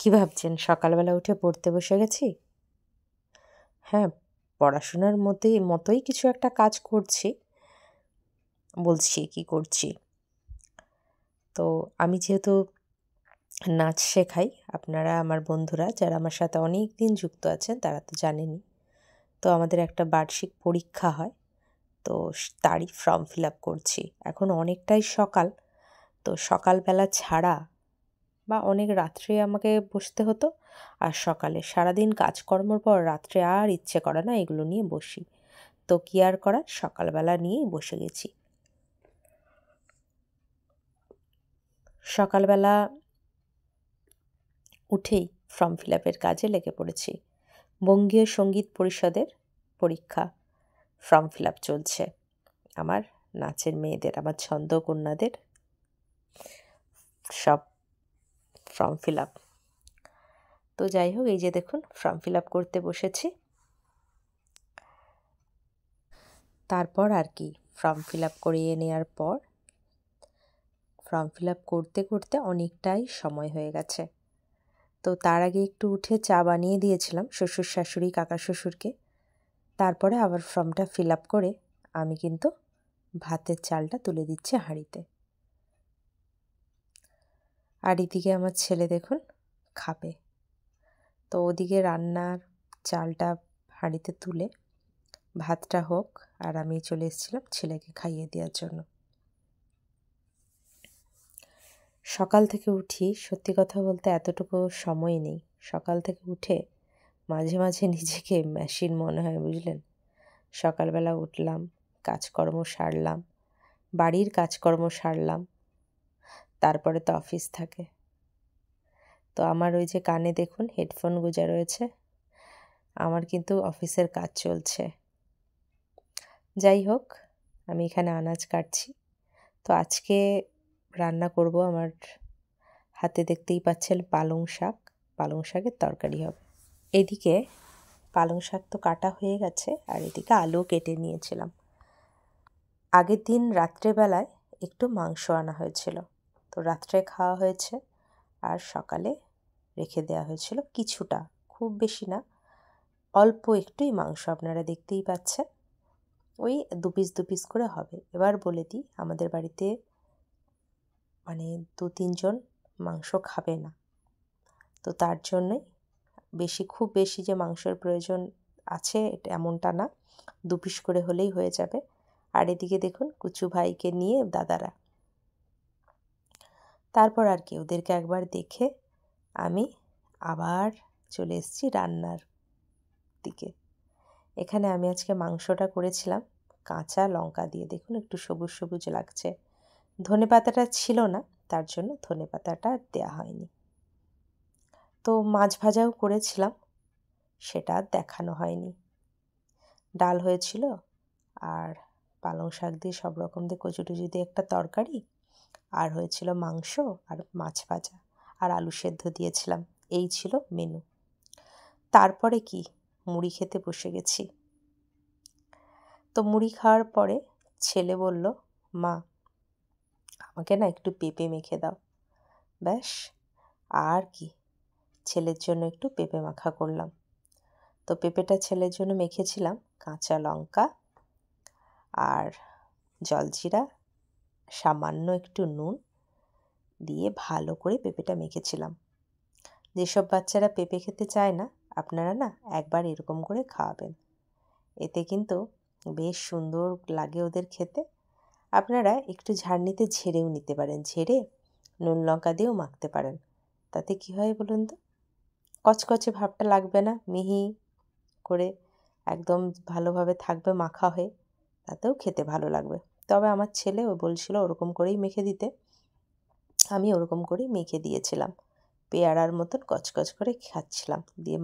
কি ভাবছেন সকালবেলা উঠে পড়তে বসে গেছি? হ্যাঁ, পড়াশোনার মতোই কিছু একটা কাজ করছি। বলছি কি করছি। তো আমি যেহেতু নাচ শেখাই, আপনারা আমার বন্ধুরা যারা আমার সাথে অনেক দিন যুক্ত আছেন তারা তো জানেনই। তো আমাদের একটা বার্ষিক পরীক্ষা হয়। তো তারই ফর্ম ফিল আপ করছি। এখন অনেকটাই সকাল। তো সকালবেলা ছাড়া বা অনেক রাত্রে আমাকে বসতে হতো। আর সকালে সারাদিন কাজকর্মর পর রাত্রে আর ইচ্ছে করে না এগুলো নিয়ে বসি। তো কি আর করার, সকালবেলা নিয়েই বসে গেছি। সকালবেলা উঠেই ফর্ম ফিল আপের কাজে লেগে পড়েছি। বঙ্গীয় সঙ্গীত পরিষদের পরীক্ষা ফর্ম ফিল আপ চলছে। আমার নাচের মেয়েদের, আমার ছন্দকন্যাদের সব ফর্ম ফিল আপ। তো যাই হোক, এই যে দেখুন ফর্ম ফিল আপ করতে বসেছি। তারপর আর কি, ফর্ম ফিল আপ করিয়ে নেওয়ার পর ফর্ম ফিল আপ করতে করতে অনেকটাই সময় হয়ে গেছে। তো তার আগে একটু উঠে চা বানিয়ে দিয়েছিলাম শ্বশুর শাশুড়ি কাকা শ্বশুরকে। তারপরে আবার ফর্মটা ফিল আপ করে আমি কিন্তু ভাতের চালটা তুলে দিচ্ছি হাঁড়িতে। আর এদিকে আমার ছেলে দেখুন খাবে। তো ওদিকে রান্নার চালটা হাঁড়িতে তুলে ভাতটা হোক, আর আমি চলে এসেছিলাম ছেলেকে খাইয়ে দেওয়ার জন্য। সকাল থেকে উঠি, সত্যি কথা বলতে এতটুকু সময় নেই। সকাল থেকে উঠে মাঝে মাঝে নিজেকে মেশিন মনে হয়, বুঝলেন। সকালবেলা উঠলাম, কাজকর্ম সারলাম, বাড়ির কাজকর্ম সারলাম, তারপরে তো অফিস থাকে। তো আমার ওই যে কানে দেখুন হেডফোন গুঁজা রয়েছে, আমার কিন্তু অফিসের কাজ চলছে। যাই হোক, আমি এখানে আনাজ কাটছি। তো আজকে রান্না করব, আমার হাতে দেখতেই পাচ্ছেন পালং শাক। পালং শাকের তরকারি হবে। এদিকে পালং শাক তো কাটা হয়ে গেছে, আর এদিকে আলু কেটে নিয়েছিলাম। আগের দিন রাত্রেবেলায় একটু মাংস আনা হয়েছিল, তো রাত্রে খাওয়া হয়েছে। আর সকালে রেখে দেওয়া হয়েছিল কিছুটা, খুব বেশি না, অল্প একটুই মাংস, আপনারা দেখতেই পাচ্ছেন। ওই দু পিস করে হবে। এবার বলে দিই, আমাদের বাড়িতে মানে 2-3 জন মাংস খাবে না। তো তার জন্যই খুব বেশি যে মাংসের প্রয়োজন আছে এমনটা না, 2 পিস করে হলেই হয়ে যাবে। আর এদিকে দেখুন কুচু ভাইকে নিয়ে দাদারা। তারপর আর কি ওদেরকে একবার দেখে আমি আবার চলে এসেছি রান্নার দিকে। এখানে আমি আজকে মাংসটা করেছিলাম কাঁচা লঙ্কা দিয়ে, দেখুন একটু সবুজ সবুজ লাগছে। ধনেপাতাটা ছিল না, তার জন্য ধনেপাতাটা দেওয়া হয়নি। তো মাছ ভাজাও করেছিলাম, সেটা আর দেখানো হয়নি। ডাল হয়েছিল, আর পালং শাক দিয়ে সব রকম দিয়ে কচু টচু দিয়ে একটা তরকারি, আর হয়েছিল মাংস আর মাছ ভাজা, আর আলু সেদ্ধ দিয়েছিলাম। এই ছিল মেনু। তারপরে কি, মুড়ি খেতে বসে গেছি। তো মুড়ি খাওয়ার পরে ছেলে বলল, মা আমাকে না একটু পেঁপে মেখে দাও। ব্যাস, আর কি, ছেলের জন্য একটু পেঁপে মাখা করলাম। তো পেঁপেটা ছেলের জন্য মেখেছিলাম কাঁচা লঙ্কা আর জলজিরা, সামান্য একটু নুন দিয়ে ভালো করে পেঁপেটা মেখেছিলাম। যেসব বাচ্চারা পেঁপে খেতে চায় না, আপনারা না একবার এরকম করে খাওয়াবেন, এতে কিন্তু বেশ সুন্দর লাগে ওদের খেতে। আপনারা একটু ঝাড়নিতে ঝেড়েও নিতে পারেন, ঝেড়ে নুন লঙ্কা দিয়েও মাখতে পারেন। তাতে কি হয় বলুন তো, কচকচে ভাবটা লাগবে না, মিহি করে একদম ভালোভাবে থাকবে মাখা হয়ে, তাতেও খেতে ভালো লাগবে। তবে আমার ছেলে বলছিল ওরকম করেই মেখে দিতে, আমি ওরকম করেই মেখে দিয়েছিলাম। পেয়ারার মতন কচকচ করে খাচ্ছিলাম, দিয়ে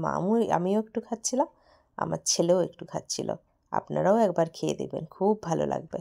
আমিও একটু খাচ্ছিলাম, আমার ছেলেও একটু খাচ্ছিল। আপনারাও একবার খেয়ে দেবেন, খুব ভালো লাগবে।